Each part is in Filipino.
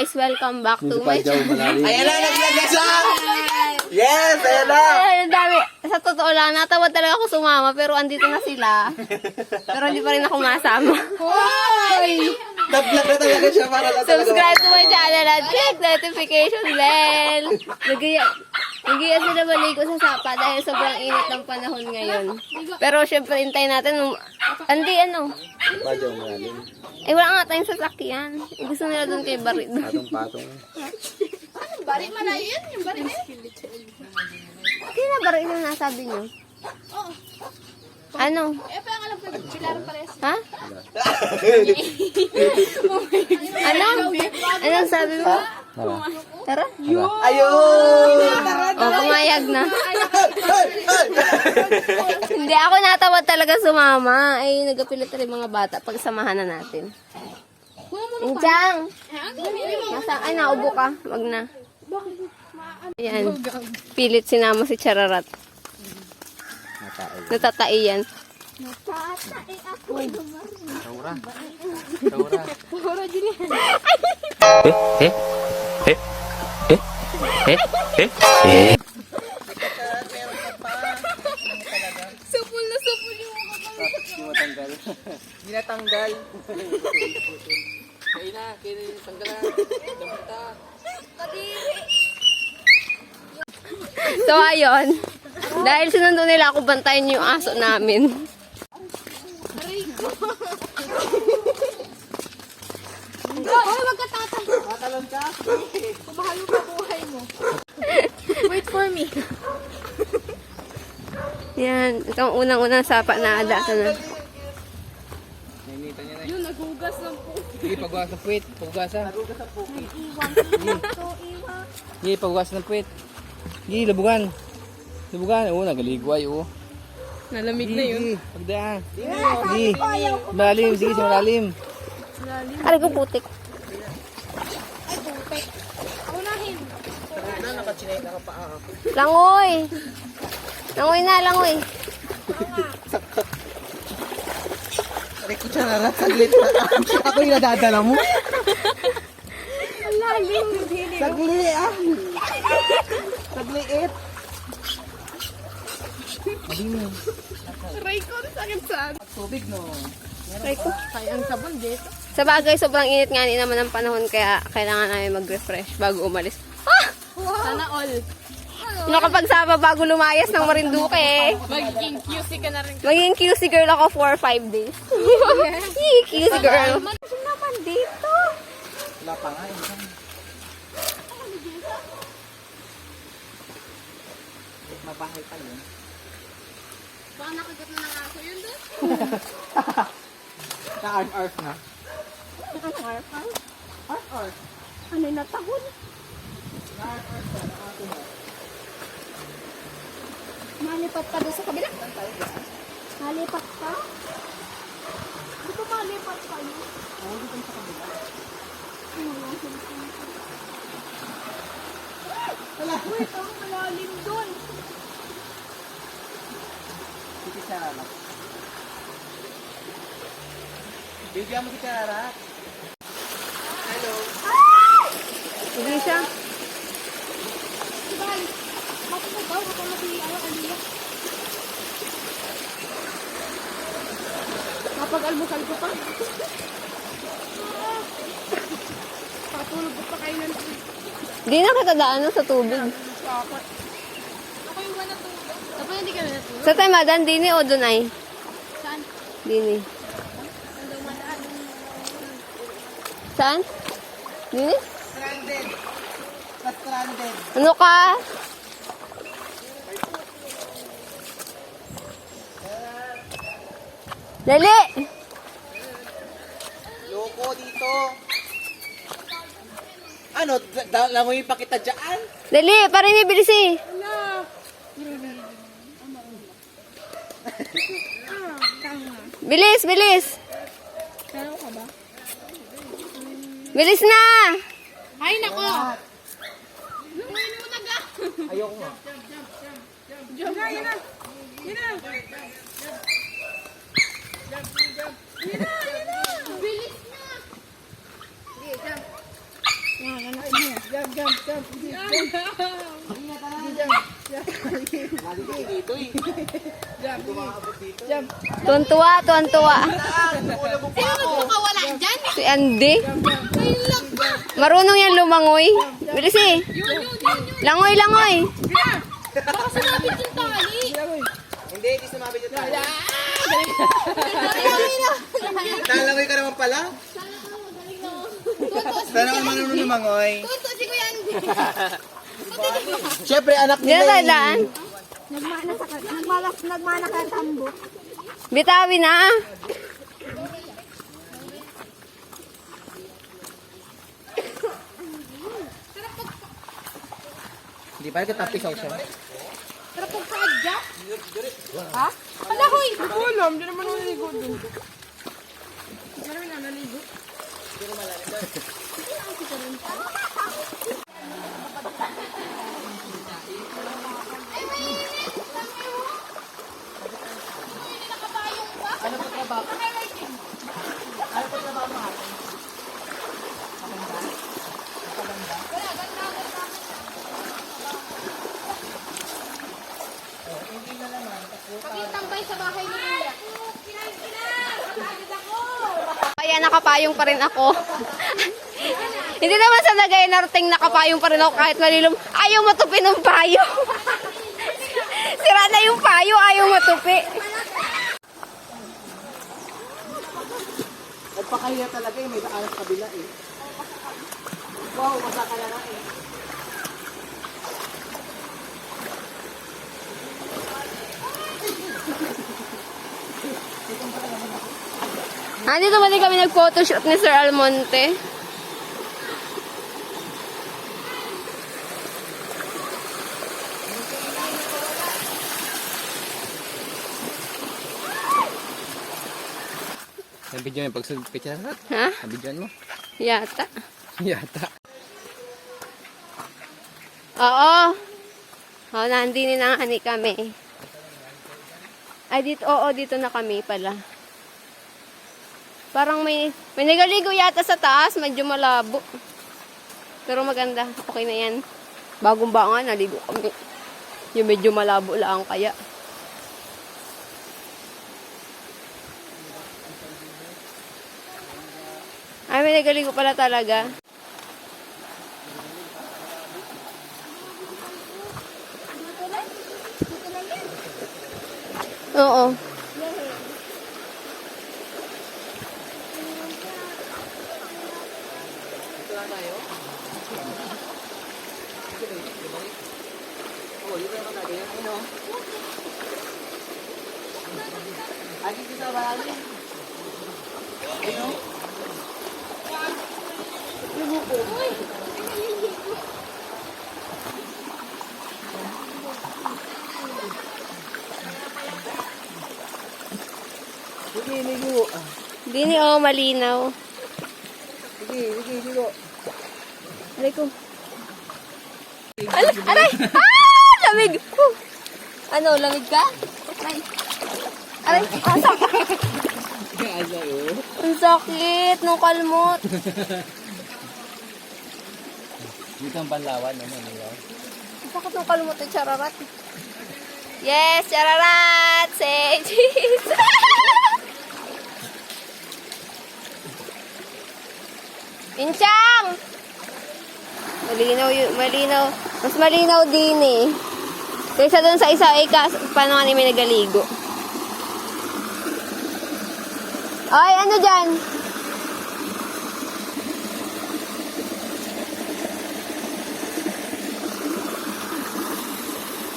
guys, welcome back to my channel. Ayan na, nag-vlog siya! Yes, ayan na! Ang dami. Sa totoo lang, natawad talaga ako sumama, pero andito na sila. Pero hindi pa rin ako masama. Hoy! Nag-vlog na talaga siya para lang talaga. Subscribe to my channel at click notification bell. Nag-iyan sila baligo sa sapa dahil sobrang init ng panahon ngayon. Pero syempre, hintayin natin. Andi, ano? Padyo malalim. Eh, wala nga tayong sasakyan. Gusto nila doon kay Barit. Patong-patong. Anong bari? Malayo yan. Yung bari na yan. Kaya na Barit yung nasabi nyo? Oo. Ano? Eh, parang alam ko yung Pilar Pares. Ha? Ano? Anong sabi mo? Tara? Ayun! O, pumayag na. Hindi ako natawad talaga sumama. Ay, nagapilit rin mga bata. Pagsamahan na natin. Inchang! Ay, naubo ka. Wag na. Ayan. Pilit sinama si Chararat. Natatai yan. Taura. Taura. Supul na supul yung Hindi matanggal. Hindi natanggal. Kaya na, tanggal na. Damuta. So, ayun. Dahil sinundo nila ako, bantayan yung aso namin. Hoy, wag ka tatang. Tatalon ka? Kumahalo ka buhay mo. Wait for me. Yan. Ito ang unang-unang sapa na adata na. Nainita niya na. Yun, naghugas ng po. Sige, pagwas ng puwit. Pagwasa. Nagugas ng puki. Sige, pagwas ng puwit. Sige, labugan. Labugan. Oo, nagaligway. Oo. Nalamig na yun. Pagdaan. Sige. Malalim. Sige, si malalim. Aray ko putik. Ay, putek. Unahin. Langoy! Langoy na, langoy. Aray ko siya narat. Saglit na. Ako yung nadadala mo. Ang lalim. Hindi. Saglit ah. Sagliit. Madini. Aray ko, sakit saan. Tubig no. Aray ko. Kaya ang sabon dito. Sa bagay, sobrang init nga naman ng panahon, kaya kailangan namin mag-refresh bago umalis. Sana all. Nakapagsama bago lumayas ng Marinduque. Magiging QC ka na rin. Magiging QC girl ako for 5 days. Yee, QC girl. Naman dito. Wala pa nga yun. Mabahay pa yun. Baka nakagat na ng aso yun doon. Na-arf na. Ano yung natahon? Malipat pa doon sa kabila? Malipat pa? Di ba malipat pa yun? Oo, dito sa kabila. Wait, ang malalim doon. Sige siya rarat. Bigyan mo kita rarat. Hello. Hindi siya. Diba? Bakit mo daw? Bakit mo aliyah? Kapag-almusal ko pa. Patulog ko pa kayo ng Di na kita daanan sa tubig. dapat. Ako yung wala tulog. Dapat hindi kami natulog. Sa tayo madan, dini o dunay? Saan? Dini. Ang dumadaan. Saan? Dini? Stranded. Stranded. Ano ka? Dali! Loko dito. Ano? Langoy pa kita dyan? Dali! Para ni bilis eh! Bilis! Bilis! Kaya ka ba? Bilis na! Ay, nako! Nanguin mo na ga! Ayoko nga. Yan na, yan na! Yan na! Yan na, yan na! Bilis na! Sige, jump! Tuwan-tuwa, tuwan-tuwa. Sino magkakawala dyan? Si Andy. Marunong yan lumangoy. Bilis eh. Langoy, langoy. Baka sumabit yung tali. Hindi sumabit yung tali. Nalangoy ka naman pala? Sana ka marunong lumangoy. Tuto si Kuya Andy. Siyempre, anak Di na nila dadaan. Nagmana ka tambo. Bitawin na. Hindi pa nagkatapisaw siya. Pero kung kaadya? Ha? Ala hoy! Hindi ko alam. Hindi naman naligo dun. Marami na naligo. Tambay sa bahay ni Kuya. Kaya nakapayong pa rin ako. Hindi naman sa nag-enerting nakapayong pa rin ako kahit malilom. Ayaw matupi ng payo. Sira na yung payo, ayaw matupi. Nagpakahiya talaga eh, may daan sa kabila eh. Wow, masaka na nga eh. Dito ba din kami nag-photoshoot ni Sir Almonte? Nabidyo mo yung pag-picture na. Ha? Nabidyo mo. Yata. Yata. Oo. Oo, nandini na ani kami. Ay, dito, oo, dito na kami pala. Parang may nagaligo yata sa taas, medyo malabo. Pero maganda, okay na yan. Bagong nga, naligo kami. Yung medyo malabo lang kaya. Ay, may nagaligo pala talaga. Oo. Agi kita balik. Sige, ligo. Hindi ni malinaw. Sige, ligo. Aray ko. Aray! Lamig! Ano, lamig ka? Aray. Aray, ang sakit. Asa oh. Ang sakit nung kalmot. Dito ang panlawan. Ano, nilaw. Ang sakit nung kalmot at chararat. Yes, chararat! Say cheese! Inchang! Malinaw. Mas malinaw din eh. Kaysa dun sa isa, paano nga may nagaligo? Ay, ano dyan?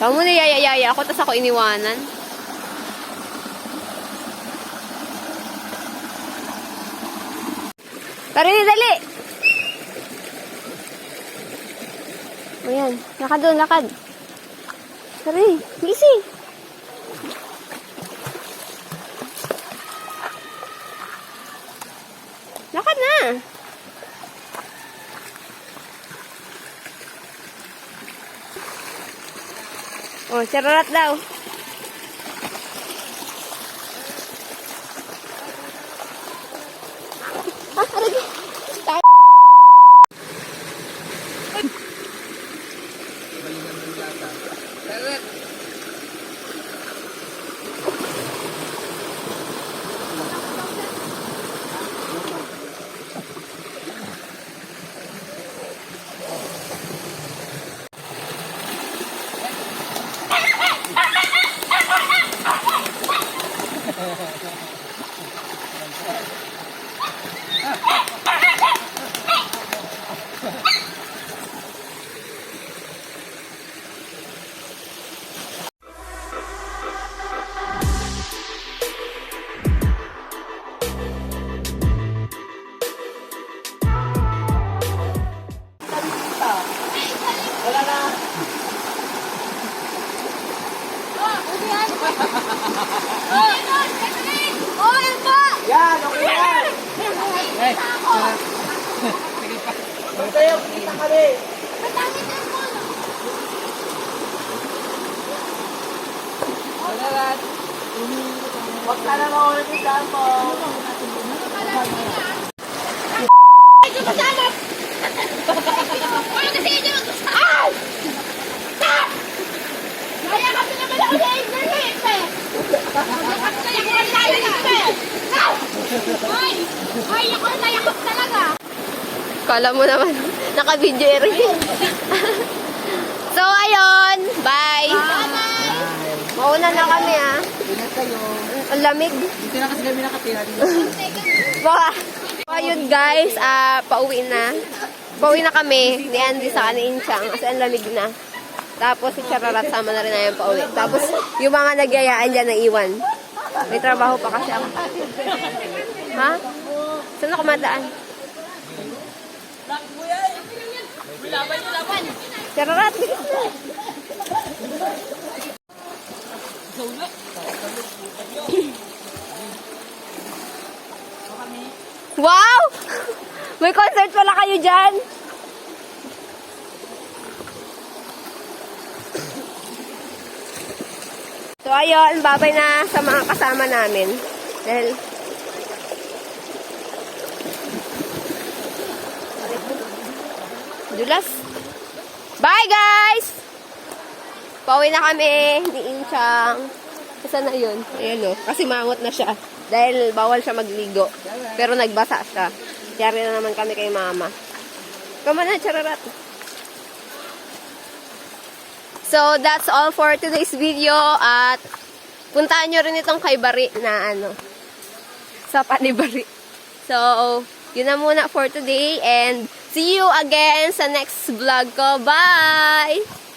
Kamu na yaya ako, tas ako iniwanan. Tari, dali! Ayan, lakad doon, lakad. Tari, easy. Lakad na. Oh, chararat daw. Ah, aray. Oh, ano ba? Yan, okay yan. Ay, Basta yung kita kami. salamat. Huwag ka na maulit yung dampo. Kala mo naman, naka-video rin. So, ayun. Bye. Mauna na kami, ah. Ingat kayo. Ang lamig. Dito na kasi kami nakatira dito. Baka. So, ayun guys, pauwi na. Pauwi na kami ni Andy sa ni Inchang kasi ang lamig na. Tapos si Chararat sama na rin na yung pauwi. Tapos yung mga nagyayaan dyan na iwan. May trabaho pa kasi ako. Ha? Saan ako madaan? Chararat, bilis na. Wow! May concert pala kayo dyan. So, ayun, babay na sa mga kasama namin. Dahil, dulas. Bye, guys! Pauwi na kami ni Inchang. Saan na yun? Ayan o. Kasi mangot na siya. Dahil bawal siya magligo. Pero nagbasa siya. Yari na naman kami kay mama. Come on na, Chararat. So, that's all for today's video. At puntahan nyo rin itong kay Bari na sa Panibari. So, yun na muna for today. And see you again sa next vlog ko. Bye!